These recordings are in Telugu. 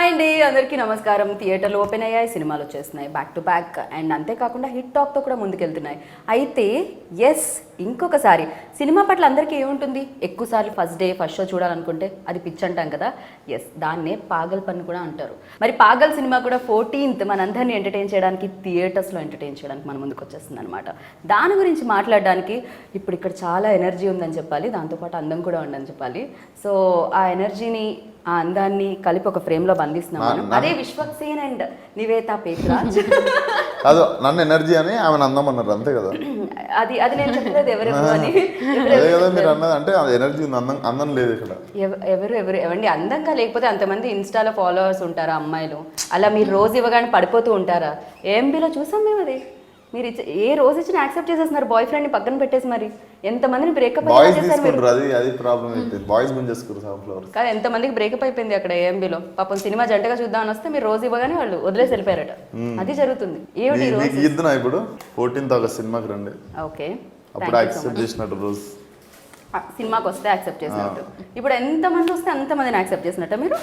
హాయ్ అండి, అందరికీ నమస్కారం. థియేటర్లు ఓపెన్ అయ్యాయి, సినిమాలు వచ్చేస్తున్నాయి బ్యాక్ టు బ్యాక్. అండ్ అంతేకాకుండా హిట్ టాక్తో కూడా ముందుకెళ్తున్నాయి. అయితే ఇంకొకసారి సినిమా పట్ల అందరికీ ఏముంటుంది, ఎక్కువసార్లు ఫస్ట్ షో చూడాలనుకుంటే అది పిచ్ అంటాం కదా. దాన్నే పాగల్ పని కూడా అంటారు. మరి పాగల్ సినిమా కూడా 14th మనందరినీ ఎంటర్టైన్ చేయడానికి, థియేటర్స్లో ఎంటర్టైన్ చేయడానికి మన ముందుకు వచ్చేస్తుంది అనమాట. దాని గురించి మాట్లాడడానికి ఇప్పుడు ఇక్కడ చాలా ఎనర్జీ ఉందని చెప్పాలి, దాంతోపాటు అందం కూడా ఉందని చెప్పాలి. సో ఆ ఎనర్జీని, ఆ అందాన్ని కలిపి ఒక ఫ్రేమ్ లో బంధిస్తున్నాం. అదే విశ్వక్సేన్ అండ్ నివేతా పేత్రాజ్. అదో నన్ను ఎనర్జీ అని ఆమె అందం అన్నారు, అంతే కదా. అది నేను చెప్పలేదు ఎవరెవరు అని. అదే కదా మీరు అన్నది, అంటే అది ఎనర్జీ ఉంది, అందం లేదు ఇక్కడ. ఎవండి అందంగా లేకపోతే అంతమంది ఇన్స్టాలో ఫాలోవర్స్ ఉంటారా అమ్మాయిలు? అలా మీరు రోజు ఇవ్వగానే పడిపోతూ ఉంటారా? ఏఎంబీలో చూసాం మేము. అది మీరు ఏ రోజు ఇచ్చిన యాక్సెప్ట్ చేసేస్తున్నారు, బాయ్ ఫ్రెండ్ ని పక్కన పెట్టేసి. మరి ఎంతమందిని బ్రేకప్ కాదు, ఎంతమందికి బ్రేకప్ అయిపోయింది అక్కడ ఏఎంబీలో. పాపం సినిమా జంటగా చూద్దామని వస్తే మీరు రోజు ఇవ్వగానే వాళ్ళు వదిలేసి వెళ్ళిపోయారట. అది జరుగుతుంది. ఏమిటి ఇప్పుడు 14th August సినిమాకి రండి. ఓకే, అప్పుడు యాక్సెప్ట్ చేసినట్టు రోజు సినిమాకి వస్తే యాక్సెప్ట్ చేసినట్టు. ఇప్పుడు ఎంతమంది వస్తే అంతమందిని యాక్సెప్ట్ చేసినట్ట మీరు?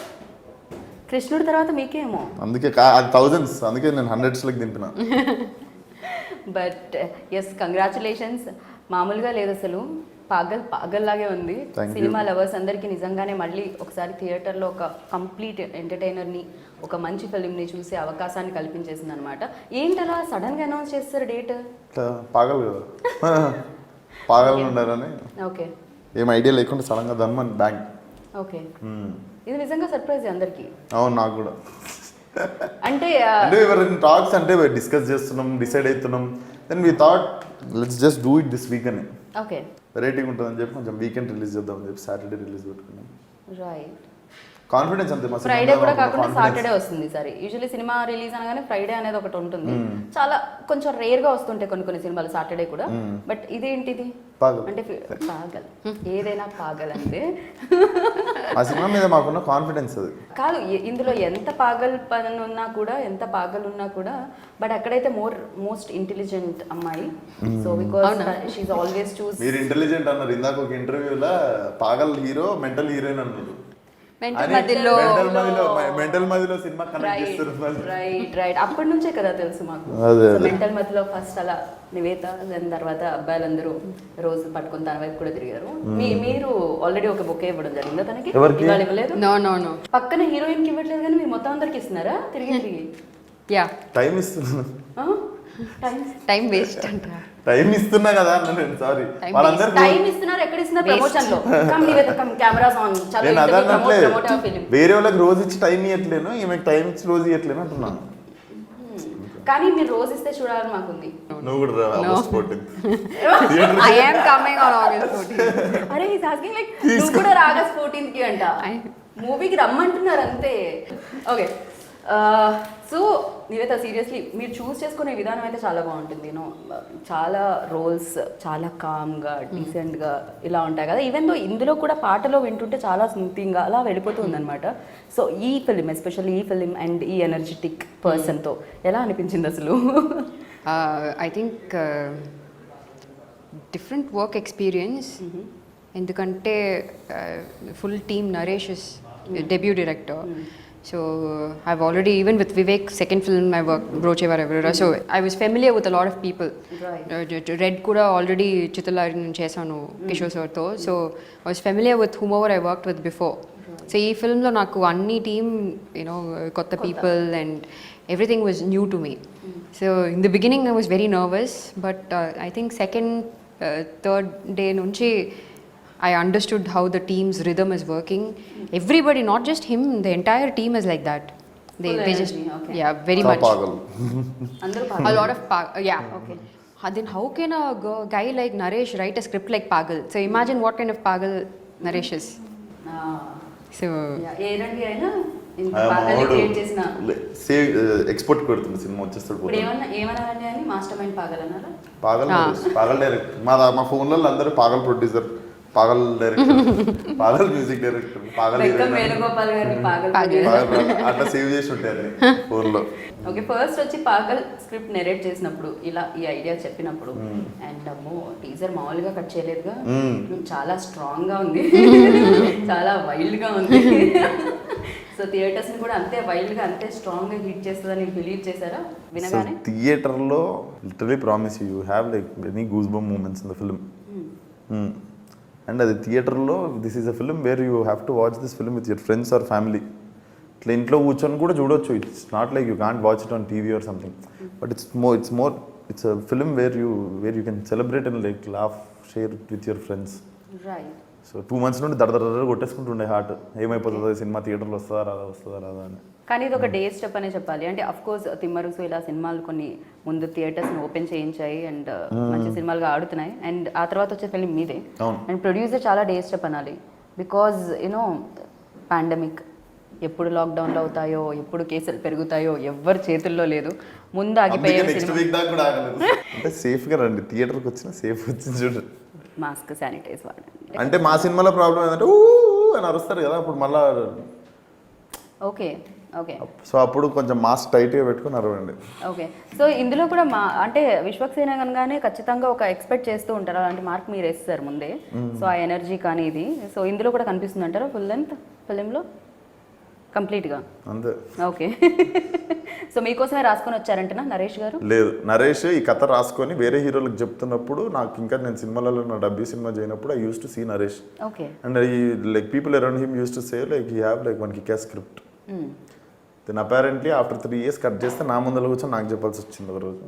కృష్ణుడి తర్వాత మీకేమో. అందుకే అది thousands, అందుకే నేను 100s దింపిన. But congratulations. మామూలుగా లేదు అసలు, పాగల్ లాగే ఉంది. సినిమా లవర్స్ అందరికీ నిజంగానే మళ్ళీ ఒకసారి థియేటర్లో ఒక కంప్లీట్ ఎంటర్టైనర్ని, ఒక మంచి ఫిల్మ్ని చూసే అవకాశాన్ని కల్పించేసింది అనమాట. ఏంటలా సడన్గా అనౌన్స్ చేస్తారు డేట్? పాగల్ కదా, పాగల్ ఉండాలని. ఓకే, ఏం ఐడియా లేకుండా సడన్గా దమ్మని బ్యాంక్. ఓకే, ఇది నిజంగా సర్ప్రైజ్ అందరికి. అవును, నాకు కూడా. అంటే టాక్స్ అంటే డిస్కస్ చేస్తున్నాం, డిసైడ్ అవుతున్నాం. Then we thought let's just do it this week అని. ఓకే, వెరైటీగా ఉంటుందని చెప్పి కొంచెం వీకెండ్ రిలీజ్ చేద్దామని చెప్పి సాటర్డే రిలీజ్ పెట్టుకున్నాం. రైట్, కాన్ఫిడెన్స్ అంతే. ఫ్రైడే కూడా కాకుండా సాటర్డే వస్తుంది సరే. యూజువల్లీ సినిమా రిలీజ్ అనగానే ఫ్రైడే అనేది ఒకటి ఉంటుంది. చాలా కొంచెం రేర్ గా వస్తుంటాయి కొన్ని సినిమాలు సాటర్డే కూడా. బట్ ఇదేంటిది అంటే పాగల్, ఏదైనా పాగల్ అంటే ఆ సినిమా మీద మాకున్న కాన్ఫిడెన్స్ అది కాదు. ఇందులో ఎంత పాగల్ పని ఉన్నా కూడా, ఎంత పాగల్ ఉన్నా కూడా, బట్ అక్కడైతే మోస్ట్ ఇంటెలిజెంట్ అమ్మాయి. So because she is always చూస్. మీరు ఇంటెలిజెంట్ అన్నారు ఇందాక ఒక ఇంటర్వ్యూలో, పాగల్ హీరో మెంటల్ హీరోయిన్ అన్నారు. మెంటల్ మధ్యలో సినిమా కనెక్ట్ చేస్తారు. రైట్, అప్పటి నుంచే కదా తెలుసు మాకు. మెంటల్ మధ్యలో ఫస్ట్ అలా నివేత, దాని తర్వాత అబ్బాయిలందరూ రోజు పట్టుకుని తన వైపు కూడా తిరిగారు. మీరు ఆల్రెడీ ఒక బుక్ ఇవ్వడం జరిగిందా తనకి? ఇవాళ ఇవ్వలేదు. నో పక్కన హీరోయిన్ కి ఇవ్వట్లేదు కానీ మీరు మొత్తం అందరికి ఇస్తున్నారా తిరిగి? యా, టైం ఇస్తున్నా. టైం వేస్ట్ అంట. టైం ఇస్తున్నా కదా అన్న, సారీ. వాళ్ళందరూ టైం ఇస్తున్నారు, ఎక్కడ ఇస్తున్నారు? ప్రమోషన్ లో కెమెరాస్ ఆన్. నేను అదన్నట్లే, వేరే వాళ్ళకి రోజు ఇచ్చి టైం ఇవ్వట్లేను, ఈమెకి టైం ఇచ్చి రోజు ఇవ్వట్లేను అంటున్నాను. కానీ మీరు రోజు ఇస్తే చూడాలని మాకుంది. నువ్వు కూడా August 14th. I am coming on August 14th. అరే ఈస్ ఆస్కింగ్ లైక్ నువ్వు కూడా ఆగస్ట్ 14th కి అంట మూవీకి రమ్మంటున్నారు అంతే. ఓకే, సో నివేత సీరియస్లీ మీరు చూస్ చేసుకునే విధానం అయితే చాలా బాగుంటుంది. యూనో చాలా రోల్స్ చాలా కామ్గా, డీసెంట్గా ఇలా ఉంటాయి కదా. ఈవెన్ దో ఇందులో కూడా పాటలో వింటుంటే చాలా స్మూతింగ్గా అలా వెళ్ళిపోతుంది అనమాట. సో ఈ ఫిలిం, ఎస్పెషల్లీ ఈ ఫిలిం అండ్ ఈ ఎనర్జెటిక్ పర్సన్తో ఎలా అనిపించింది అసలు? I think different work experience. ఎందుకంటే full team, Naresh is debut director. So I've already, even with Vivek, second film I worked, Brocheva Revera. So I was familiar with a lot of people. Right. Red kuda already Chittalari chesanu Kishore sir tho. So I was familiar with whomever I worked with before. Right. So ee film lo naku anni team, kotta people and everything was new to me. So in the beginning I was very nervous, but I think second third day nunchi I understood how the team's rhythm is working. Everybody, not just him, the entire team is like that. They just, okay. Yeah, very much. A lot of yeah. Okay. Then how can a guy like Naresh write a script like Pagal? So imagine what kind of Pagal Naresh is. So ఏనండి అయినా ఇంత పాగల్ క్రియేట్ చేసిన ఎక్స్పోర్ట్ కొడుతుంది సినిమా వచ్చేస్తాడు. ఇప్పుడు ఏమన్నారండి అని మాస్టర్ మైండ్ పాగల్ అన్నారా? పాగల్ డైరెక్టర్. మా ఫోన్లలో అందరూ Pagal producer, Pagal director, Pagal music director, Pagal Venugopal గారిని అట్లా సేవ్ చేసి ఉంటారు ఫోన్లో. ఓకే, ఫస్ట్ వచ్చి పాగల్ స్క్రిప్ట్ నెరేట్ చేసినప్పుడు, ఇలా ఈ ఐడియా చెప్పినప్పుడు, అండ్ అమ్మో టీజర్ మామూలుగా కట్ చేయలేదుగా, చాలా స్ట్రాంగ్ గా ఉంది, చాలా వైల్డ్ గా ఉంది. సో థియేటర్స్ ని కూడా అంతే వైల్డ్ గా అంతే స్ట్రాంగ్ గా హిట్ చేస్తుందని బిలీవ్ చేశారా సో వినగానే? థియేటర్లో literally promise you have like any goose bump moments in the film. And అది థియేటర్లో this is a film where you have to watch this film with your friends or family. ఇట్లా ఇంట్లో కూర్చొని కూడా చూడొచ్చు. It's not like you can't watch it on TV or something, but it's a film where you can celebrate and like laugh share with your friends. Right. So 2 months నుండి దడ కొట్టేసుకుంటుండే హార్ట్, ఏమైపోతుందో సినిమా థియేటర్లో వస్తుందా రాదా అని. కానీ ఇది ఒక డే స్టెప్ అనే చెప్పాలి. అంటే అఫ్ కోర్స్ తిమ్మరుసు ఇలా సినిమాలు కొన్ని ముందు థియేటర్స్ ఓపెన్ చేయించాయి అండ్ మంచి సినిమాలుగా ఆడుతున్నాయి. అండ్ ఆ తర్వాత వచ్చే ఫిల్మ్ మీదే. అండ్ ప్రొడ్యూసర్ చాలా డే స్టెప్ అనాలి. బికాజ్ యూనో పాండమిక్ ఎప్పుడు లాక్డౌన్లో అవుతాయో, ఎప్పుడు కేసులు పెరుగుతాయో ఎవ్వరి చేతుల్లో లేదు. ముందు ఆగిపోయే నెక్స్ట్ వీక్ దాకా కూడా ఆగలేదు. అంటే సేఫ్గా రండి, థియేటర్కి వచ్చిన సేఫ్ వచ్చింది చూడండి. మాస్క్ శానిటైజ్ వాడండి. అంటే మా సినిమాలో ప్రాబ్లం ఏంటంటే ఊ అని అరుస్తారు కదా, అప్పుడు మళ్ళా ఓకే ఓకే సో అప్పుడు కొంచెం మాస్క్ టైట్గా పెట్టుకుని అరవండి. ఓకే. సో ఇందులో కూడా అంటే విశ్వక్సేన కనుగానే ఖచ్చితంగా ఒక ఎక్స్పెక్ట్ చేస్తూ ఉంటారు, అలాంటి మార్క్ మీరు వేస్తారు ముందే. సో ఆ ఎనర్జీ కానీ ఇది సో ఇందులో కూడా కనిపిస్తుంది అంటారా ఫుల్ లెంత్ ఫిలింలో కంప్లీట్గా? అంతే. ఓకే. సో మీకోసమే రాసుకొని వచ్చారంటనా నరేష్ గారు? లేదు, నరేష్ ఈ కథ రాసుకొని వేరే హీరోలకు చెప్తున్నప్పుడు నాకు ఇంకా నేను సినిమాలలో నా డబ్బీ సినిమా చేయనప్పుడు I use to see Naresh. Okay. And I like people around him use to say like he have like one kick script. Then apparently after 3 years cut చేస్తే నా ముందర కూర్చొని నాకు చెప్పాల్సి వచ్చింది ఒక రోజు.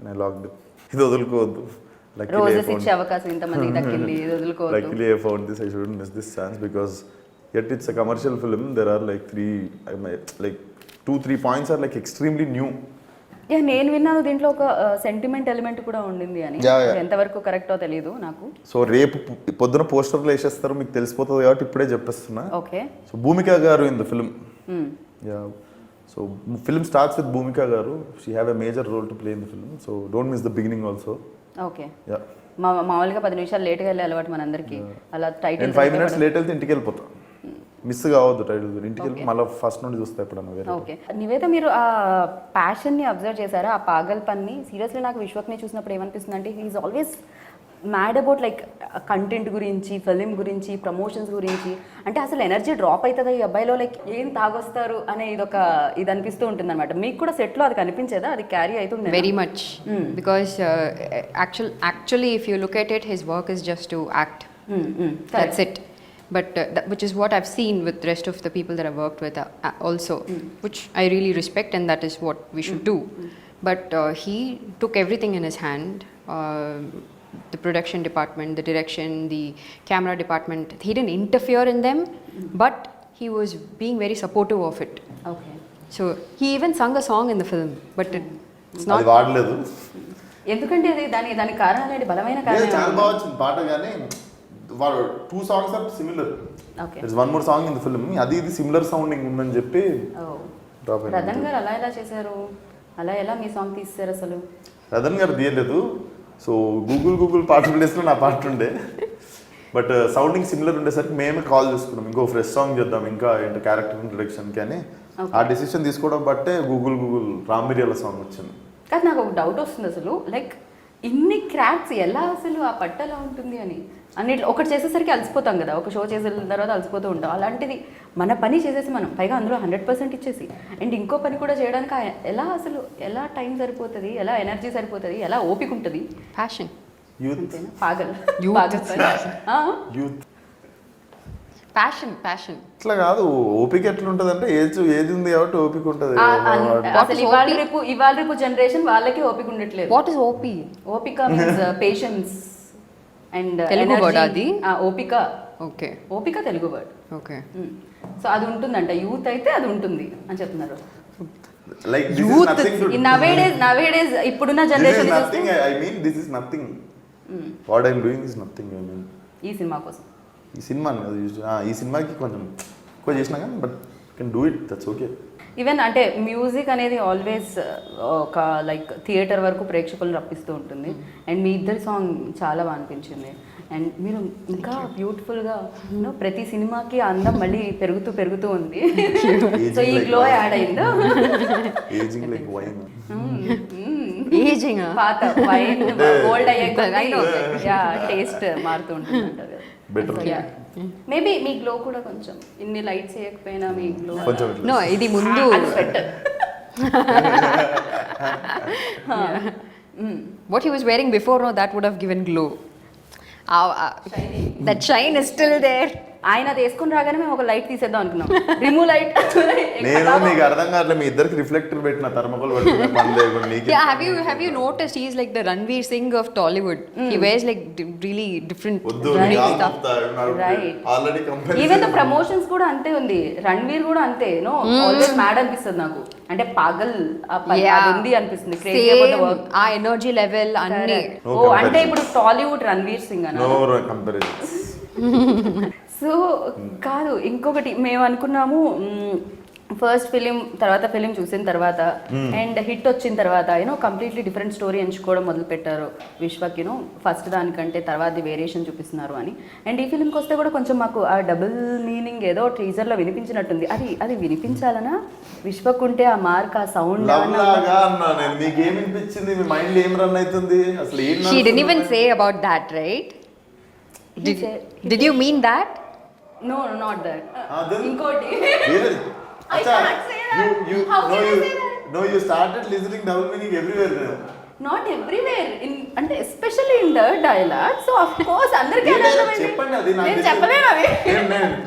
నేను లాక్డ్ ఇది వదులుకోవద్దు. Luckily I found this. I shouldn't miss this chance because yet it's a commercial film. There are like 2-3 points are like extremely new. Yeah, నేను విన్నాను దీంట్లో ఒక సెంటిమెంట్ ఎలిమెంట్ కూడా ఉండింది అని. ఎంతవరకు కరెక్టో తెలియదు నాకు. సో రేపు పొద్దున పోస్టర్లు వేసేస్తారు, మీకు తెలిసిపోతుంది కాబట్టి ఇప్పుడే చెప్పేస్తున్నా. Okay. So Bhumika garu in the film. Ya, so film starts with Bhumika garu. She have a major role to play in the film. So don't miss the beginning also. Okay. Ya, మామూలుగా 10 నిమిషాలు లేట్గా వెళ్ళే అలవాటు మనందరికీ. అలా టైటిల్ 5 minutes లేట్ వెళ్తే ఇంటికి వెళ్ళిపోతా. మిస్ కావద్దు టైటిల్, ఇంటికి వెళ్ళి మళ్ళీ ఫస్ట్ నుండి చూస్తా ఎప్పుడన్నా. ఓకే. నివేద, మీరు ఆ ప్యాషన్ని అబ్జర్వ్ చేశారా, ఆ పాగల్ పన్ని? సీరియస్లీ నాకు విశ్వక్ని చూసినప్పుడు ఏమనిపిస్తుంది అంటే he's always mad about like content గురించి, ఫిలిం గురించి, ప్రమోషన్స్ గురించి. అంటే అసలు ఎనర్జీ డ్రాప్ అవుతుందా ఈ అబ్బాయిలో, లైక్ ఏం తాగొస్తారు అనే ఇది అనిపిస్తూ ఉంటుంది అనమాట. మీకు కూడా సెట్లో అది కనిపించేదా, అది క్యారీ అవుతుంది? Very much, because actually if you look at it his work is just to act. That's it. But which is what I've seen with the rest of the people that I've worked with also, which I really respect, and that is what we should do. But he took everything in his hand. The production department, the direction, the camera department. He didn't interfere in them, but he was being very supportive of it. Okay. So he even sung a song in the film, but it's not. అది వాడలేదు. ఎందుకంటే అది దాని కారణం ఏంటి? బలమైన కారణం. చాలా బాగా వచ్చింది పాట, కానీ 2 songs are similar. Okay. There's one more song in the film. అది ఇది సిమిలర్ సౌండింగ్ ఉందని చెప్పి డ్రాప్ అయ్యింది. రతన్ గారు అలా ఎలా చేశారు? అలా ఎలా మీ సాంగ్ తీస్తారు అసలు? రతన్ గారు తీయలేదు. సో గూగుల్ పాట ప్లేస్లో నా పాట ఉండే, బట్ సౌండింగ్ సిమిలర్ ఉండేసరికి మేమే కాల్ చేసుకున్నాం, ఇంకో ఫ్రెష్ సాంగ్ చేద్దాం, ఇంకా ఏంటి క్యారెక్టర్ ఇంట్రొడక్షన్కి అని. ఆ డెసిషన్ తీసుకోవడం బట్టే గూగుల్ రామిరియల సాంగ్ వచ్చింది. కానీ నాకు ఒక డౌట్ వస్తుంది, అసలు లైక్ ఇన్ని క్రాఫ్ట్స్ ఎలా అసలు ఆ పట్టు ఎలా ఉంటుంది అని. అన్నిట్లో ఒకటి చేసేసరికి అలసిపోతాం కదా, ఒక షో చేసిన తర్వాత అలసిపోతూ ఉంటాం. అలాంటిది మన పని చేసేసి మనం పైగా అందులో 100% ఇచ్చేసి అండ్ ఇంకో పని కూడా చేయడానికి ఎలా టైం సరిపోతుంది, ఎలా ఎనర్జీ సరిపోతుంది, ఎలా ఓపిక ఉంటుంది? Passion. యూత్. పాగల్. యూత్. Passion. ఇట్లా కాదు, ఓపిక ఎట్లుంటది అంటే ఏజ్ ఉంది కాబట్టి ఓపిక ఉంటుంది. అసలు ఇవాళ రేపు జనరేషన్ వాళ్ళకి ఓపిక ఉండట్లేదు. What is OP? ఓపిక means patience and Telugu word అది. ఓపిక. ఓకే. ఓపిక తెలుగు వర్డ్. ఓకే. సో అది ఉంటుందంట, యూత్ అయితే అది ఉంటుంది అని చెప్తున్నారు. లైక్ యూత్ నవేడేస్ ఇప్పుడున్న generation I mean this is nothing. What I'm doing is nothing. I mean ఈ సినిమా కోసం, ఈ సినిమాకి కొంచెం ఎక్కువ చేసినా కానీ but can do it, that's okay. Even అంటే మ్యూజిక్ అనేది ఆల్వేస్ ఒక లైక్ థియేటర్ వరకు ప్రేక్షకులను రప్పిస్తూ ఉంటుంది. అండ్ మీ ఇద్దరి సాంగ్ చాలా బాగా అనిపించింది. అండ్ మీరు ఇంకా బ్యూటిఫుల్గా ప్రతి సినిమాకి అందం మళ్ళీ పెరుగుతూ ఉంది. సో ఈ గ్లో యాడ్ అయిందా? Ageing like wine. పాత వైన్ ఓల్డ్ అయ్యే టేస్ట్ మారుతూ ఉంటుంది. బెటర్. మేబీ మీ గ్లో కూడా కొంచెం ఇన్ని లైట్స్ వేయకపోయినా మీ గ్లో కొంచెం ఇట్లా. నో ఇది ముందు sweater what he was wearing before, no, that would have given glow. That shine is still there. ఆయన అది వేసుకుని రాగానే మేము ఒక లైట్ తీసేద్దాం అనుకున్నాం రిమూవ్ లైట్ నేను మీకు అర్థం కావట్లేదు, మీ ఇద్దరికి రిఫ్లెక్టర్ పెట్టిన థర్మకోల్ పెట్టుకునే పని లేకుండా నీకు. Yeah, have you noticed he's like the Ranveer Singh of Tollywood? He wears like really different వద్దు unique stuff. Right already even the promotions కూడా అంతే ఉంది. రణ్వీర్ కూడా అంతే నో ఆల్వేస్ మ్యాడ్ అనిపిస్తుంది నాకు, అంటే పాగల్ అది ఉంది అనిపిస్తుంది. క్రేజీ అబౌట్ ద వర్క్, ఆ ఎనర్జీ లెవెల్ అన్ని. No ఓ అంటే ఇప్పుడు టాలీవుడ్ రణ్వీర్ సింగ్ అన్న. No comparison. సో కాదు, ఇంకొకటి మేము అనుకున్నాము ఫస్ట్ ఫిలిం తర్వాత ఫిలిం చూసిన తర్వాత అండ్ హిట్ వచ్చిన తర్వాత యూనో కంప్లీట్లీ డిఫరెంట్ స్టోరీ ఎంచుకోవడం మొదలు పెట్టారు విశ్వక్, యూనో ఫస్ట్ దానికంటే తర్వాత వేరియేషన్ చూపిస్తున్నారు అని. అండ్ ఈ ఫిలింకి వస్తే కూడా కొంచెం మాకు ఆ డబుల్ మీనింగ్ ఏదో టీజర్లో వినిపించినట్టుంది. అది వినిపించాలనా విశ్వక్ ఉంటే ఆ మార్క్ ఆ సౌండ్ లవ్ లాగా అన్నా నేను. మీకు ఏం అనిపించింది? మీ మైండ్ ఏం రన్ అవుతుంది అసలు? ఏం She didn't even say about that, right? Did you mean that? No not that. then- ఇంకోటి Really? I Acha, can't say that. How can I say that? No, you started listening double meaning everywhere now. Not everywhere అంటే especially in the dialogue. So of course అందరికీ ఏంటి? అర్థమైంది. చెప్పండి అది నాకు నేను తెలియదు. చెప్పలేను అవి.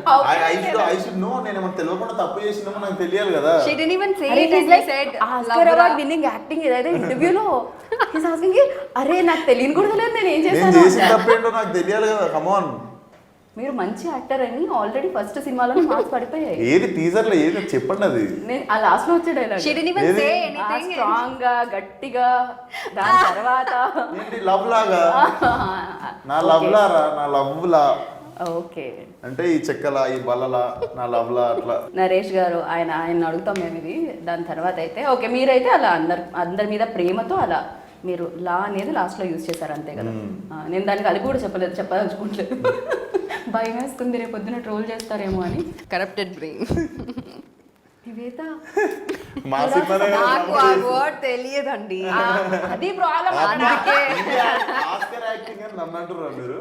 How can I say that? I should know. నేను ఏమన్నా తెలియకుండా తప్పు చేసినామో నాకు తెలియాలి కదా. She didn't even say అరే it. he's And like he said, Oscar "Lavra." Award winning acting ఏదైతే ఇంటర్వ్యూలో he's asking అరే నాకు తెలియని కూడా తెలియదు నేను ఏం నేను చేశాను. చేసిన తప్పేంటో నాకు తెలియాలి కదా. కమాన్. మీరు మంచి యాక్టర్ అని ఆల్రెడీ ఫస్ట్ సినిమాలో మార్క్స్ పడిపోయాయి. ఏది టీజర్ లో ఏది చెప్పండి అది. నేను ఆ లాస్ట్ లో వచ్చే dialogue She didn't even Really? say anything. Strong గా గట్టిగా దాని తర్వాత ఏంటి లవ్ లాగా? నా లవ్ లారా, నా లవ్ లా ఓకే అంటే ఈ చెక్కలా ఈ బల్లలా నా లవ్ లా అట్లా. నరేష్ గారు ఆయన అడుగుతాం మేము ఇది. దాని తర్వాత అయితే ఓకే మీరైతే అలా అందరి మీద ప్రేమతో అలా మీరు లా అనేది లాస్ట్లో యూజ్ చేశారు అంతే కదా. నేను దానికి అది కూడా చెప్పదలుచుకోవట్లేదు. భయం వేసుకుంది రేపు పొద్దున ట్రోల్ చేస్తారేమో అని. Corrupted brain. నివేత మా సినిమానే నాకు ఆ వర్డ్ తెలియదండి. అది ప్రాబ్లం. ఆస్కర్ యాక్టింగ్ అని నన్ను అంటున్నారు మీరు.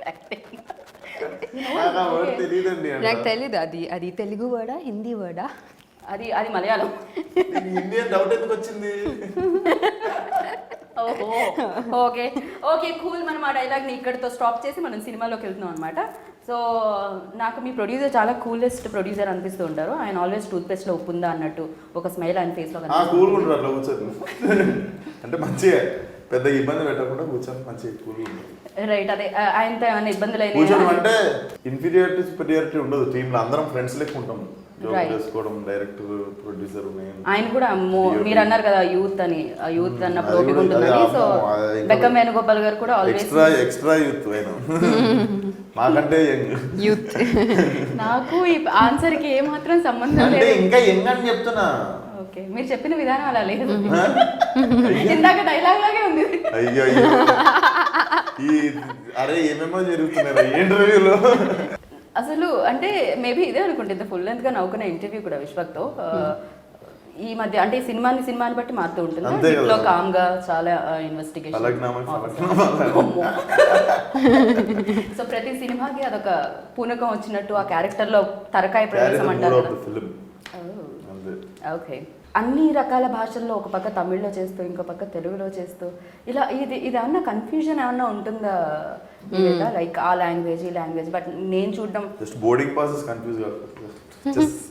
నాకు నాకు ఆ వర్డ్ తెలియదండి. నాకు తెలీదు అది తెలుగు వర్డా హిందీ వర్డా? అది మలయాళం. ఇండియన్ డౌట్ ఎందుకు వచ్చింది? ఓహో ఓకే ఓకే కూల్. మనం ఆ డైలాగ్ని ఇక్కడితో స్టాప్ చేసి మనం సినిమాలోకి వెళ్తున్నాం అనమాట. సో నాకు మీ ప్రొడ్యూసర్ చాలా కూలెస్ట్ ప్రొడ్యూసర్ అనిపిస్తూ ఉంటారు. ఆయన ఆల్వేస్ టూత్పేస్ట్లో ఉప్పు ఉందా అన్నట్టు ఒక స్మైల్ ఆయన ఫేస్లో కూల్గా ఉంటారు అట్లా కూర్చొని. అంటే మంచిగా పెద్ద ఇబ్బంది పెట్టకుండా కూర్చొని మంచిగా కూల్గా ఉంటారు. రైట్. అదే ఆయనతో ఏమైనా ఇబ్బందులు కూర్చొని అయినా అంటే ఇన్ఫీరియారిటీ సుపీరియారిటీ ఉండదు. టీంలో అందరం ఫ్రెండ్స్ లెక్క ఉంటాం. Joke Right. చేసుకోవడం, డైరెక్టర్ ప్రొడ్యూసర్ ఆయన కూడా మీరు అన్నారు కదా యూత్ అని, ఆ యూత్ అన్న అది ప్రోపిక కూడా- ఉంటుందని. అది సో ఇంకా బెక్కం వేణుగోపాల్ గారు కూడా ఆల్వేస్ ఎక్స్ట్రా యూత్ అయినా మాకంటే యంగ్. యూత్. నాకు ఈ ఆన్సర్కి ఏమాత్రం సంబంధం అంటే లేదు. ఇంకా యంగ్ అని చెప్తున్నా. ఓకే మీరు చెప్పిన విధానం అలా లేదు. ఇందాక డైలాగ్ లాగే ఉంది. అయ్యో ఈ అరే ఏమేమో జరుగుతున్నారా ఈ ఇంటర్వ్యూలో. అసలు అంటే మేబీ ఇదే అనుకుంటుంది ఫుల్ లెంత్ గా నవ్వుకున్న ఇంటర్వ్యూ కూడా విశ్వక్తో. ఈ మధ్య అంటే సినిమాని బట్టి మారుతూ ఉంటుంది. అంతే కదా. ఇంట్లో కామ్ గా చాలా ఇన్వెస్టిగేషన్. సో ప్రతి సినిమాకి అదొక పూనకం వచ్చినట్టు ఆ క్యారెక్టర్ లో తరకాయ ప్రవేశం అంటారు కదా. ఫిల్మ్. ఓకే అన్ని రకాల భాషల్లో ఒక పక్క తమిళ్లో చేస్తూ ఇంకో పక్క తెలుగులో చేస్తూ ఇలా ఇది ఏమన్నా కన్ఫ్యూజన్ ఏమన్నా ఉంటుందా లైక్ ఆ లాంగ్వేజ్ ఈ లాంగ్వేజ్? బట్ నేను చూడడం జస్ట్ బోర్డింగ్ పాసెస్ కన్ఫ్యూజ్ కాదు. Just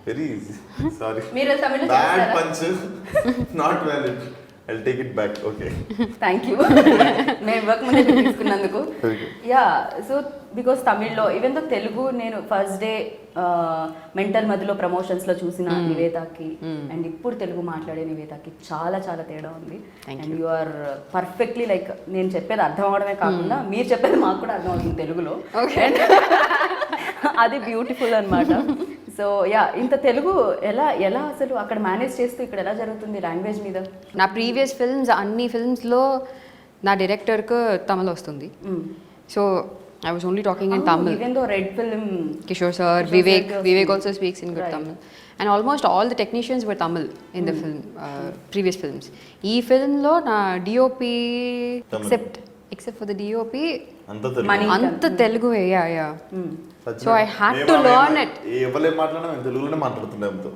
very easy. సారీ మీరు తమిళ్లో బ్యాడ్ చేస్తారా? Punch not valid. I'll take it back. Okay. Thank you మేము వర్క్ ముందే తీసుకున్నందుకు. యా సో బికాస్ తమిళ్లో ఈవెన్ దో తెలుగు నేను ఫస్ట్ డే మెంటల్ మధ్యలో ప్రమోషన్స్లో చూసిన నివేతాకి అండ్ ఇప్పుడు తెలుగు మాట్లాడే నివేతాకి చాలా చాలా తేడా ఉంది. And you are perfectly like నేను చెప్పేది అర్థం అవడమే కాకుండా మీరు చెప్పేది మాకు కూడా అర్థం అవుతుంది తెలుగులో. అది బ్యూటిఫుల్ అనమాట. సో యా ఇంత తెలుగు ఎలా అసలు అక్కడ మేనేజ్ చేస్తూ ఇక్కడ ఎలా జరుగుతుంది లాంగ్వేజ్ మీద? నా ప్రీవియస్ ఫిల్మ్స్ అన్ని ఫిల్మ్స్లో నా డైరెక్టర్కు తమిళ్ వస్తుంది. So I was only talking in Tamil. Even though Red Film, Kishore sir, Vivek also speaks in good Tamil. And almost all the technicians were Tamil in the film, previous films. Ee film lo na DOP except for the DOP అంత తెలుగు. Money. అంత తెలుగు యా సచ్చినా. సో ఐ హ్యాడ్ టు మేము లర్న్ ఇట్. ఎవరేం మాట్లాడినా మేము తెలుగులోనే మాట్లాడుతుండే అంతా.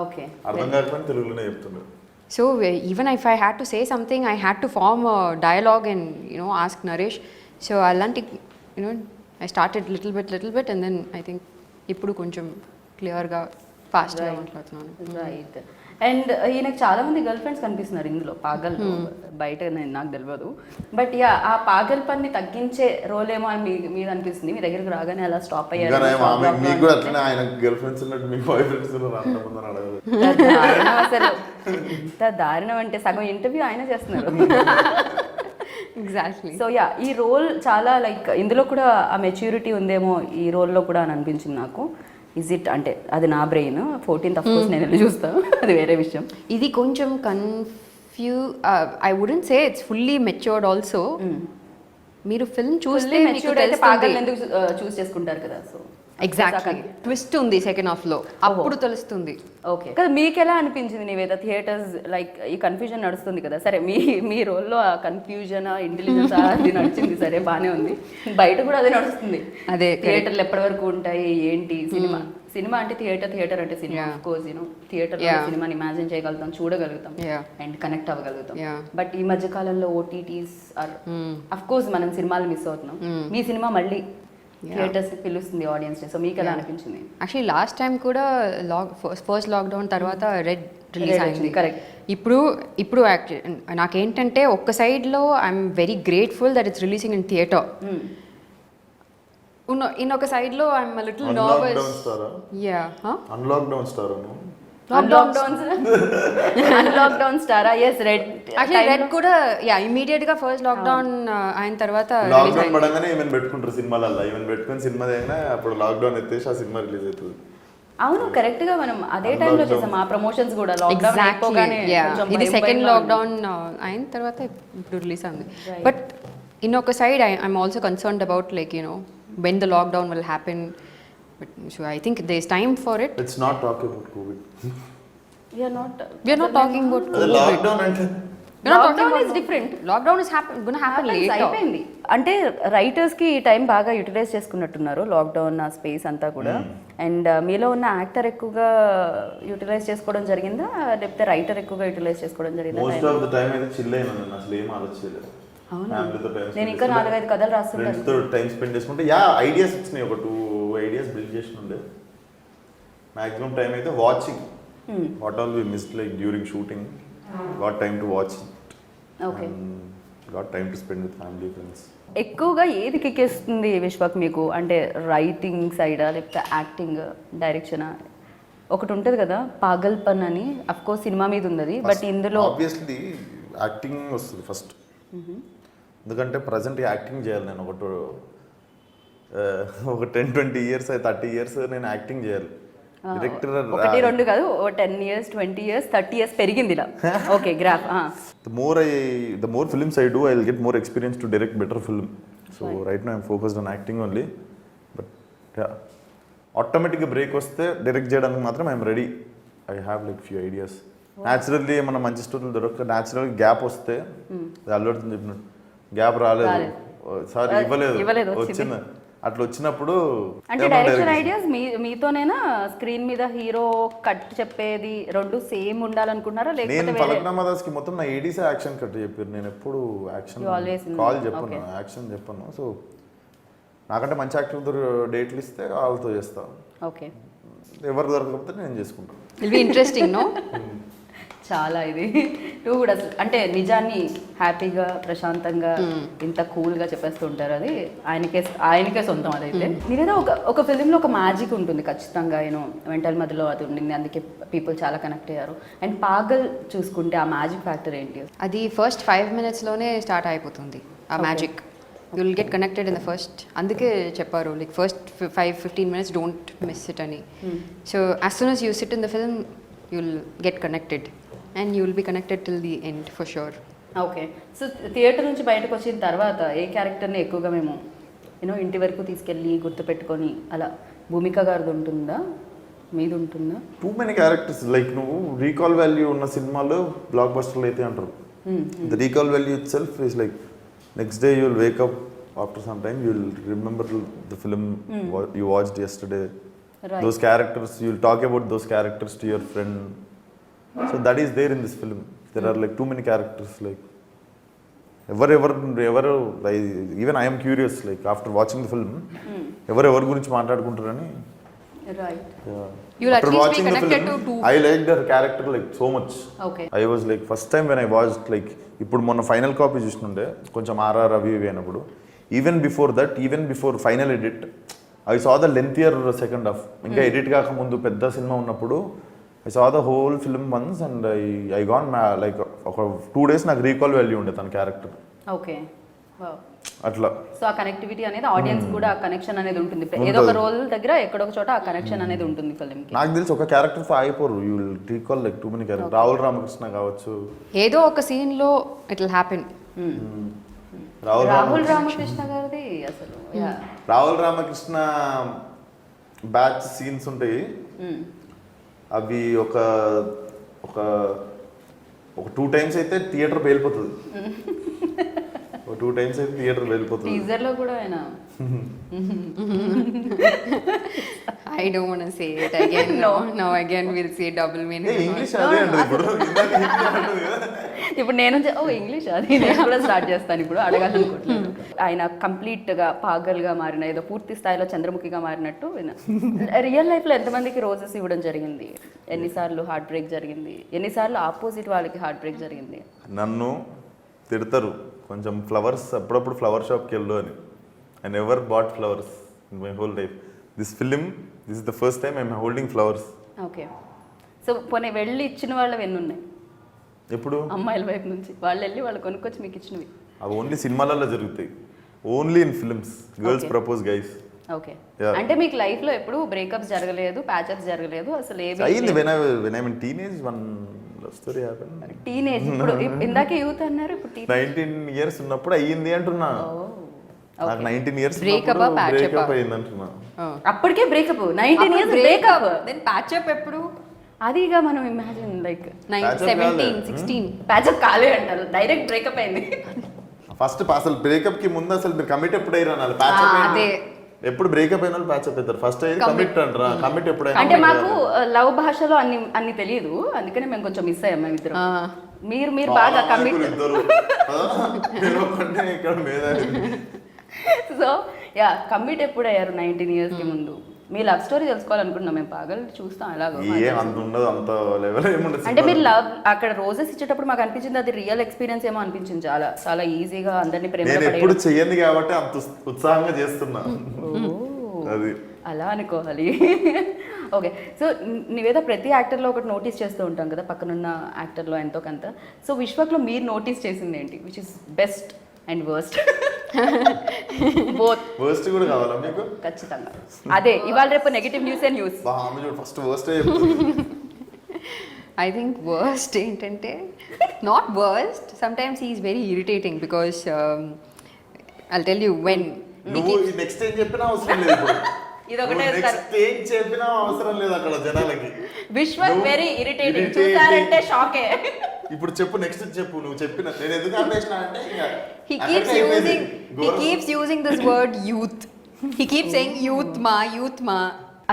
ఓకే. అర్థం కాకపోయినా తెలుగులోనే చెప్తుండే. So even if I had to say something, I had to form a dialogue and ask Naresh. So అలాంటి I started little bit and then I think ఇప్పుడు కొంచెం క్లియర్గా ఫాస్ట్గా మాట్లాడుతున్నాను. రైట్. అండ్ ఈయనకు చాలా మంది గర్ల్ ఫ్రెండ్స్ కనిపిస్తున్నారు ఇందులో పాగల్. బయట నాకు తెలియదు, బట్ యా ఆ పాగల్ పని తగ్గించే రోల్ ఏమో అని మీద అనిపిస్తుంది. మీ దగ్గరికి రాగానే అలా స్టాప్ అయ్యారు. మీకు కూడా అట్లనే ఆయన గర్ల్ ఫ్రెండ్స్ ఉన్నట్టు మీ బాయ్ ఫ్రెండ్స్ రాకుండా అడగదు. దారుణం అసలు. ఎంత దారుణం అంటే సగం ఇంటర్వ్యూ ఆయన చేస్తున్నారు. ఎగ్జాక్ట్లీ. సో యా ఈ రోల్ చాలా లైక్ ఇందులో కూడా ఆ మెచ్యూరిటీ ఉందేమో ఈ రోల్లో కూడా అని అనిపించింది నాకు. ఇజ్ ఇట్ అంటే అది నా బ్రెయిన్. 14th ఆఫ్ కోర్స్ నేను వెళ్ళి చూస్తాను, అది వేరే విషయం. ఇది కొంచెం I wouldn't say it's fully matured also. మీరు ఫిల్మ్ చూస్తే మెచ్యూర్డ్ అయితే పాగల్ ఎందుకు చూస్ చేసుకుంటారు కదా. సో ఎగ్జాక్ట్లీ ట్విస్ట్ ఉంది సెకండ్ హాఫ్ లో, అప్పుడు తెలుస్తుంది. ఓకే కదా. మీకు ఎలా అనిపించింది నివేద? థియేటర్స్ లైక్ ఈ కన్ఫ్యూజన్ నడుస్తుంది కదా. సరే మీ రోల్లో ఆ కన్ఫ్యూజన్ ఇంటెలిజెన్స్ అది నడిచింది, సరే బాగానే ఉంది. బయట కూడా అదే నడుస్తుంది. అదే థియేటర్లు ఎప్పటి వరకు ఉంటాయి ఏంటి, సినిమా అంటే థియేటర్ అంటే సినిమా. ఆఫ్ కోర్స్ థియేటర్ సినిమాని ఇమాజిన్ చేయగలుగుతాం, చూడగలుగుతాం అండ్ కనెక్ట్ అవ్వగలుగుతాం. బట్ ఈ మధ్య కాలంలో ఓటీటీస్ ఆర్ అఫ్ కోర్స్ మనం సినిమాలు మిస్ అవుతున్నాం. మీ సినిమా మళ్ళీ థియేటర్స్ పిలుస్తుంది ఆడియన్స్ ని. సో మీకు ఎలా అనిపించింది? యాక్చువల్లీ లాస్ట్ టైం కూడా ఫస్ట్ లాక్డౌన్ తర్వాత రెడ్ రిలీజ్ అయింది. కరెక్ట్. ఇప్పుడు నాకేంటంటే ఒక్క సైడ్లో I'm very grateful that it's releasing in theatre. ఇంకొక సైడ్లో ఐఎమ్ లిటిల్ నర్వస్. అన్లాక్డౌన్ స్టార్ అన్లాక్డౌన్ స్టారా? ఎస్. రెడ్ కూడా ఇమీడియట్ గా ఫస్ట్ లాక్డౌన్ అయిన తర్వాత లాక్డౌన్ పడంగానే ఏమైనా పెట్టుకుంటారు సినిమాలలో. ఏమైనా పెట్టుకుని సినిమా అయినా అప్పుడు లాక్డౌన్ ఎత్తేసి ఆ సినిమా రిలీజ్ అవుతుంది. అవును కరెక్ట్ గా మనం అదే టైంలో చేసాం ఆ ప్రమోషన్స్ కూడా. లాక్డౌన్ అయిపోగానే ఇది సెకండ్ లాక్డౌన్ అయిన తర్వాత ఇప్పుడు రిలీజ్ అయింది. బట్ ఇంకొక side I'm also concerned about like when the lockdown will happen. But so I think there's time for it. It's not talking about COVID. We are not talking about COVID. Lockdown అంటే lockdown is different. Lockdown is going to happen later. అయిపోయింది అంటే రైటర్స్ కి ఈ టైం బాగా యూటిలైజ్ చేసుకున్నట్టున్నారు లాక్డౌన్ ఆ స్పేస్ అంతా కూడా. అండ్ మీలో ఉన్న యాక్టర్ ఎక్కువగా యూటిలైజ్ చేసుకోవడం జరిగిందా లేకపోతే రైటర్ ఎక్కువగా యూటిలైజ్ చేసుకోవడం జరిగిందా? మోస్ట్ ఆఫ్ ద టైం అయితే చిల్ అయినా అసలు ఏం ఆలోచించలేదు. నేను ఇంకా 4-5 కథలు రాస్తుంటాను. టైం స్పెండ్ చేసుకుంటే ఐడియాస్ వచ్చినాయి. ఒక 2 ఐడియాస్ బిల్డ్ చేసి ఉండే. మాక్సిమం టైం అయితే watching what all we missed like during shooting. Got time to watch. Okay. Got time to spend with family friends. ఎక్కువగా ఏది కిక్కేస్తుంది విశ్వక్ మీకు? అంటే రైటింగ్ సైడా లేకపోతే యాక్టింగ్ డైరెక్షనా? ఒకటి ఉంటుంది కదా పాగల్ పన్ అని, అఫ్ కోర్స్ సినిమా మీద ఉన్నది. బట్ ఇందులో ఆబ్వియస్లీ యాక్టింగ్ వస్తుంది ఫస్ట్. ఎందుకంటే ప్రజెంట్ యాక్టింగ్ చేయాలి. నేను ఒక 10-20 years 30 years నేను యాక్టింగ్ చేయాలి. డైరెక్టర్ 1-2 కాదు, 10 years 20 years 30 years పెరిగింది ఇలా. Okay graph. the more films I do, I will get more experience to direct better film. So right now I'm focused on acting only. But yeah, automatically break వస్తే డైరెక్ట్ చేయడానికి మాత్రం I'm ready. I have like few ideas. Naturally మన మంచి స్టోరీలు దొరకదు. న్యాచురల్ గ్యాప్ వస్తే అల్లుడుతుంది చెప్పినట్టు గ్యాప్ రాలేదు, సారీ ఇవ్వలేదు, వచ్చింది. అట్లా వచ్చినప్పుడు అంటే డైరెక్షన్ ఐడియాస్ మీతోనేనా స్క్రీన్ మీద హీరో కట్ చెప్పేది రెండు సేమ్ ఉండాలనుకుంటున్నారా లేకపోతే నేను పలక్నామా దాస్కి మొత్తం నా ఏడీసే యాక్షన్ కట్ చెప్పారు. నేను ఎప్పుడు యాక్షన్ కాల్ చెప్పను, యాక్షన్ చెప్పను. సో నాకంటే మంచి యాక్టర్ డేట్లు ఇస్తే వాళ్ళతో చేస్తా. ఓకే. ఎవరు దొరకకపోతే నేను చేసుకుంటాను. Will be interesting no. చాలా ఇది నువ్వు కూడా అసలు అంటే నిజాన్ని హ్యాపీగా ప్రశాంతంగా ఇంత కూల్గా చెప్పేస్తూ ఉంటారు. అది ఆయనకే సొంతం. అదైతే మీరేదో ఒక ఫిలింలో ఒక మ్యాజిక్ ఉంటుంది ఖచ్చితంగా. వెంటల్ మధ్యలో అది ఉండింది, అందుకే పీపుల్ చాలా కనెక్ట్ అయ్యారు. అండ్ పాగల్ చూసుకుంటే ఆ మ్యాజిక్ ఫ్యాక్టర్ ఏంటి? అది ఫస్ట్ 5 minutesలోనే స్టార్ట్ అయిపోతుంది ఆ magic. You will get connected in the first. అందుకే చెప్పారు like first 5-15 minutes don't miss it అని. So as soon as you sit in the film you will get connected and you will be connected till the end for sure. Okay. So theatre నుంచి బయటకు వచ్చిన తర్వాత ఏ క్యారెక్టర్ని ఎక్కువగా మేము ఇంటి వరకు తీసుకెళ్ళి గుర్తుపెట్టుకొని అలా భూమిక గారిది ఉంటుందా మీది ఉంటుందా? టూ మెనీ క్యారెక్టర్స్ లైక్ నువ్వు రీకాల్ వాల్యూ ఉన్న సినిమాలు బ్లాక్ బస్టర్లు అయితే అంటారు. The recall value it self is like next day you will wake up after some time you'll remember the film you watched yesterday. Right. Those characters, you'll talk about those characters to your friend. So that is there in this film. There are like too many characters. Like ఎవరు even I'm curious like after watching the film ఎవరెవరి గురించి మాట్లాడుకుంటారని. Right. You'll at least be connected to two. I liked her character like so much. Okay. I was like first time when I watched like ఇప్పుడు మొన్న ఫైనల్ కాపీ చూస్తుండే కొంచెం ఆర్ఆర్ అవి అయినప్పుడు even before final edit I saw the lengthier second half. ఇంకా ఎడిట్ కాకముందు పెద్ద సినిమా ఉన్నప్పుడు I saw the whole film once and I gone like ఒక 2 days నాకు రీకాల్ వాల్యూ ఉండే తన క్యారెక్టర్. ఓకే. అట్లా. సో ఆ కనెక్టివిటీ అనేది ఆడియన్స్ కూడా ఆ కనెక్షన్ అనేది ఉంటుంది. ఏదో ఒక రోల్ దగ్గర ఎక్కడో ఒక చోట ఆ కనెక్షన్ అనేది ఉంటుంది ఫిల్మ్ కి. నాకు తెలిసి ఒక క్యారెక్టర్ తో అయిపోరు. You will recall like too many character. Rahul Ramakrishna కావచ్చు, ఏదో ఒక సీన్ లో it will happen. Rahul Ramakrishna గారిది అసలు రాహుల్ రామకృష్ణ బ్యాచ్ సీన్స్ ఉంటాయి. అవి ఒక 2 times అయితే థియేటర్ వెళ్ళిపోతుంది. 2 times అయితే థియేటర్ వెళ్ళిపోతుంది. టీజర్ లో కూడా ఆయన I don't want to say it again. No, again we'll say double meaning. English అదే అండి ఇప్పుడు. ఇప్పుడు నేను ఇంగ్లీష్ అది నేను కూడా స్టార్ట్ చేస్తాను ఇప్పుడు అడగాలనుకుంటున్నాను. ఆయన కంప్లీట్ గా పాగల్ గా మారిన ఏదో పూర్తి స్థాయిలో చంద్రముఖిగా మారినట్టు రియల్ లైఫ్ లో ఎంతమందికి రోజెస్ ఇవ్వడం జరిగింది? ఎన్నిసార్లు హార్ట్ బ్రేక్ జరిగింది? ఎన్నిసార్లు ఆపోజిట్ వాళ్ళకి హార్ట్ బ్రేక్ జరిగింది? నన్ను తిడతారు కొంచెం ఫ్లవర్స్ అప్పుడప్పుడు ఫ్లవర్ షాప్కి వెళ్ళు అని. I never bought flowers in my whole life. This is the first time I'm holding flowers. Okay. So పోనీ వెళ్ళి ఇచ్చిన వాళ్ళవి ఎన్ని ఉన్నాయి? ఎప్పుడు? అమ్మాయిల వైపు నుంచి వాళ్ళు వెళ్ళి వాళ్ళు కొనుక్కొచ్చి మీకు ఇచ్చినవి. అవి ఓన్లీ సినిమాలలో జరుగుతాయి. Only in films girls propose guys. Okay. అంటే మీకు లైఫ్ లో ఎప్పుడు బ్రేకప్స్ జరగలేదు, ప్యాచప్స్ జరగలేదు, అసలు ఏమీ అయ్యింది. when I'm in teenage one love story happened. Teenage ఇప్పుడు ఇందాకే యూత్ అన్నారు, ఇప్పుడు 19 years ఉన్నప్పుడు అయ్యింది అంటున్నా. నాకు 19 years బ్రేకప్ అయ్యింది అంటున్నా. అప్పటికే breakup 19 years breakup. Then patchup ఎప్పుడు? అది ఇక మనం ఇమాజిన్ లైక్ 17 16 ప్యాచప్ కాలే అంటారు, డైరెక్ట్ బ్రేకప్ అయింది. ఫస్ట్ అసలు బ్రేకప్ కి ముందు అసలు మీరు కమిట్ ఎప్పుడు అయ్యారు? ప్యాచప్ అదే ఎప్పుడు బ్రేకప్ అయిన వాళ్ళు ప్యాచప్ అవుతారు. ఫస్ట్ అయ్యి కమిట్ అంటారా? కమిట్ ఎప్పుడైనా అంటే మాకు లవ్ భాషలో అన్ని తెలియదు, అందుకనే మేము కొంచెం మిస్ అయ్యాం మేము ఇద్దరం. మీరు బాగా కమిట్. సో యా కమిట్ ఎప్పుడు అయ్యారు? 19 years కి ముందు. మీ లవ్ స్టోరీ తెలుసుకోవాలనుకుంటున్నాం మేము. పాగల్ చూస్తాం ఎలాగో. అంత ఉండదు, అంత లెవెల్ ఏముండదు. అంటే మీరు లవ్ అక్కడ రోజెస్ ఇచ్చేటప్పుడు మాకు అనిపించింది అది రియల్ ఎక్స్పీరియన్స్ ఏమో అనిపించింది. చాలా చాలా ఈజీగా అందరినీ ప్రేమ ఎప్పుడు చెయ్యండి కాబట్టి అంత ఉత్సాహంగా చేస్తున్నా. అది అలా అనుకోవాలి. ఓకే. సో నువ్వేదో ప్రతి యాక్టర్లో ఒకటి నోటీస్ చేస్తూ ఉంటాం కదా, పక్కనున్న యాక్టర్లో ఎంతో కొంత. సో విశ్వక్లో మీరు నోటీస్ చేసింది ఏంటి? Which is best and worst? Both. Worst కూడా కావాలా మీకు? ఖచ్చితంగా అదే. ఇవాళ రేపు negative news news. First worst I think worst ఏంటంటే not worst, sometimes he is very irritating because I'll tell you when నువ్వు నెక్స్ట్ ఏం చెప్పినా అవసరం లేదు. ఇదొకటే నెక్స్ట్ ఏం చెప్పినా అవసరం లేదు అక్కడ జనాలకి. Vishwak very irritating. చూసారంటే షాకే. ఇప్పుడు చెప్పు, నెక్స్ట్ చెప్పు. నువ్వు చెప్పిన నేను ఎందుకు ఆపేసినా అంటే he keeps using this word youth. He keeps saying youth ma.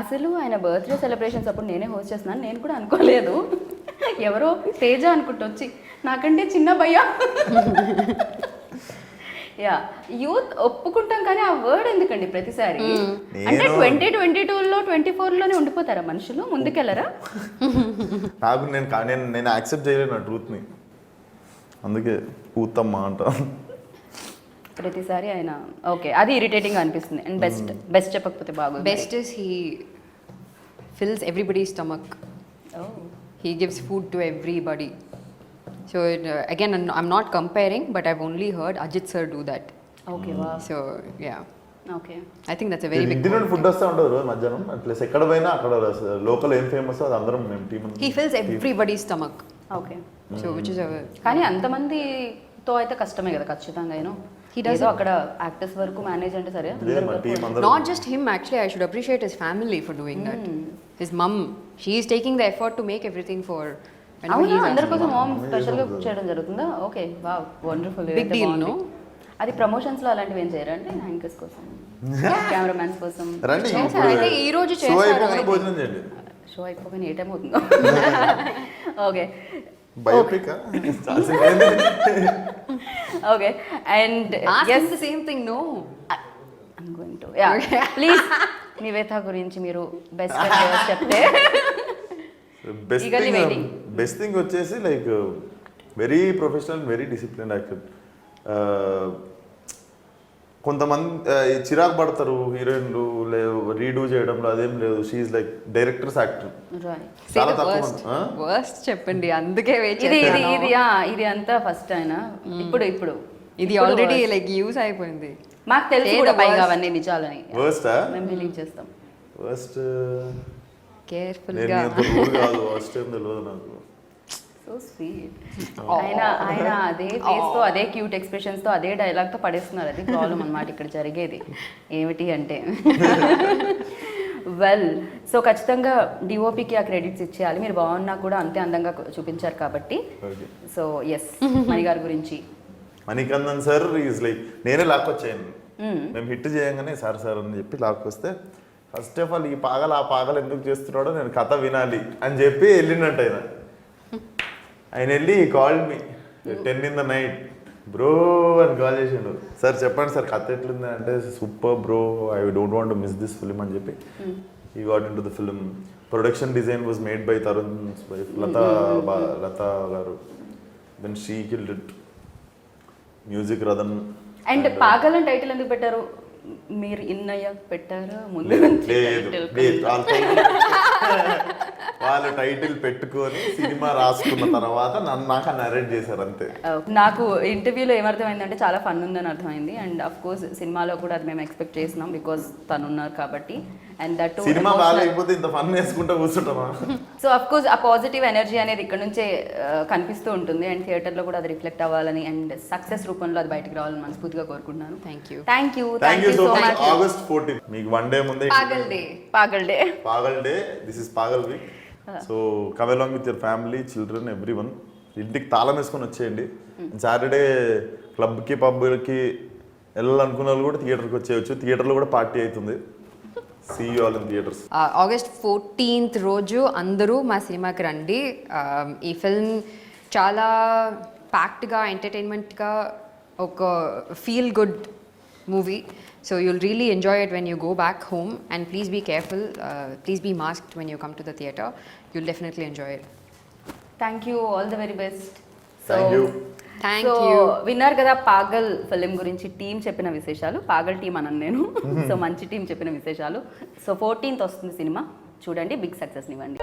అసలు ఆయన బర్త్డే సెలబ్రేషన్స్ అప్పుడు నేనే హోస్ట్ చేస్తున్నాను. నేను కూడా అనుకోలేదు, ఎవరో తేజ అనుకుంటూ వచ్చి నాకంటే చిన్న భయ్యా. యా యూత్ ఒప్పుకుంటాం కానీ ఆ వర్డ్ ఎందుకండి ప్రతిసారి? అంటే 2022లో 24లోనే ఉండిపోతారా మనుషులు? ముందుకెళ్ళరా? నాకు నేను యాక్సెప్ట్ చేయలేను నా ట్రూత్ని, అందుకే పూతమ్మా అంట ప్రతిసారి ఆయన. ఓకే, అది ఇరిటేటింగ్ అనిపిస్తుంది. అండ్ బెస్ట్ చెప్పకపోతే బాగుంది. Best is he fills everybody's stomach. He gives food to everybody. So again, I'm not comparing, but I've only heard Ajit sir do that. Okay, wow. So yeah. Okay. I think that's a very big ఇంటి నుండి ఫుడ్ వస్తూ ఉంటుంది రోజు మధ్యాహ్నం. ప్లస్ ఎక్కడ పోయినా అక్కడ లోకల్ ఏం ఫేమస్ అది అందరం మేము team. He fills everybody's stomach. Okay. So which is a కానీ అంతమందితో అయితే కష్టమే కదా ఖచ్చితంగా. He does అక్కడ యాక్టర్స్ వరకు మేనేజ్ అంటే సరే. Not just him, actually I should appreciate his family for doing that. His mom, she is taking the effort to make everything for. అవునా, అందరి కోసం మామ్ స్పెషల్గా చేయడం జరుగుతుందా? Okay, wow, wonderful. Big deal, no? అది ప్రమోషన్స్ లో అలాంటివి ఏం చేయరండి యాంకర్స్ కోసం కెమెరామ్యాన్స్ కోసం రండి చేశారు. అయితే ఈ రోజు షో చేశారు, అయిపోగానే I భోజనం చేయండి. షో అయిపోగానే ఏ టైం అవుతుందో okay biopic okay and Ask yes him the same thing, no. I'm going to please Nivetha గురించి మీరు బెస్ట్ చెప్తే Eagerly waiting. బెస్ట్ థింగ్ వచ్చేసి like very professional very discipline actor. కొంతమంది చిరాకు పడతారు హీరోయిన్లు రీడూ చేయడంలో, అదేం లేదు. She's like directors actor. Right. Say చాలా the తక్కువ worst. Worst చెప్పండి, అందుకే వెయిట్ ఇది ఇది చేస్తాను. ఇది ఇది అంతా ఫస్ట్ అయినా ఇప్పుడు ఇప్పుడు ఇది ఇప్పుడు ఆల్రెడీ worst. లైక్ యూస్ అయిపోయింది. మాకు తెలుసు Say కూడా the పైగా worst. అవన్నీ నిజాలని వర్స్టా? మేము బిలీవ్ చేస్తాం. వర్స్ట్ కేర్ఫుల్ నేను గా. ఎంత రూల్ కాదు, వర్స్ట్ ఏం తెలియదు నాకు. So sweet. ఆయన ఆయన అదే ఫేస్ తో అదే క్యూట్ ఎక్స్ప్రెషన్స్ తో అదే డైలాగ్ తో పడేస్తున్నారు. అది ప్రాబ్లం అన్నమాట ఇక్కడ జరిగేది. ఏమిటి అంటే వెల్ సో ఖచ్చితంగా డిఓపికి ఆ క్రెడిట్స్ ఇచ్చేయాలి. మీరు బాగున్నా కూడా అంతే అందంగా చూపించారు కాబట్టి. Okay. సో ఎస్ మణి గారి గురించి మణికందన్ సార్ ఈజ్ లైక్ నేనే లాక్కొచ్చాను. మేము హిట్ చేయంగానే సార్ అని చెప్పి లాక్కొస్తే ఫస్ట్ ఆఫ్ ఆల్ ఈ పాగలు ఆ పాగలు ఎందుకు చేస్తున్నాడో నేను కథ వినాలి అని చెప్పి వెళ్ళినట్టు ఆయన వెళ్ళి called me 10 in the night bro అని కాల్ చేసిండు. సార్ చెప్పండి సార్ కథ ఎట్లుంది అంటే super bro, I don't want to miss this film అని చెప్పి he got into the film. Production design was made by Tarun wife Latha garu. Then she killed it. Music Rathan. And Pagal అని టైటిల్ ఎందుకు పెట్టారు? మీరు ఇన్నయ్య పెట్టారా ముందు లేదు, నుంచి లేదు, title? లేదు. వాళ్ళు టైటిల్ పెట్టుకొని సినిమా రాసుకున్న తర్వాత నాకు నరేట్ చేశారు అంతే. నాకు ఇంటర్వ్యూలో ఏమర్థమైందంటే చాలా ఫన్ ఉందని అర్థమైంది. అండ్ అఫ్ కోర్స్ సినిమాలో కూడా అది మేము ఎక్స్పెక్ట్ చేసినాం బికాస్ తను ఉన్నారు కాబట్టి. అండ్ దట్ సినిమా బాగాలేకపోతే ఇంత ఫన్ వేసుకుంటూ కూర్చుంటామా? సో అఫ్ కోర్స్ ఆ పాజిటివ్ ఎనర్జీ అనేది ఇక్కడ నుంచే కనిపిస్తూ ఉంటుంది. అండ్ థియేటర్లో కూడా అది రిఫ్లెక్ట్ అవ్వాలని అండ్ సక్సెస్ రూపంలో అది బయటకు రావాలని మనస్ఫూర్తిగా కోరుకుంటున్నాను. Thank you. Thank you thank you so much. August 14 మీకు 1 day ముందే Pagal day. Pagal day. Pagal day. This is Pagal week. So come along with your family, children, everyone. ఇంటికి తాళం వేసుకొని వచ్చేయండి. సాటర్డే క్లబ్కి పబ్కి వెళ్ళాలనుకున్న వాళ్ళు కూడా థియేటర్కి వచ్చేయచ్చు. థియేటర్లో కూడా పార్టీ అవుతుంది. See you all in theatres. August 14th రోజు అందరూ మా సినిమాకి రండి. ఈ ఫిల్మ్ చాలా ప్యాక్డ్గా ఎంటర్టైన్మెంట్గా ఒక feel good movie. So you'll really enjoy it when you go back home, and please be careful. Please be masked when you come to the theatre. You'll definitely enjoy it. Thank you. All the very best. Thank you. Thank you. విన్నారు కదా పాగల్ ఫిలిం గురించి టీం చెప్పిన విశేషాలు. పాగల్ టీం అన్నాను నేను. సో మంచి టీం చెప్పిన విశేషాలు. సో 14th వస్తుంది సినిమా, చూడండి, బిగ్ సక్సెస్ ఇవ్వండి.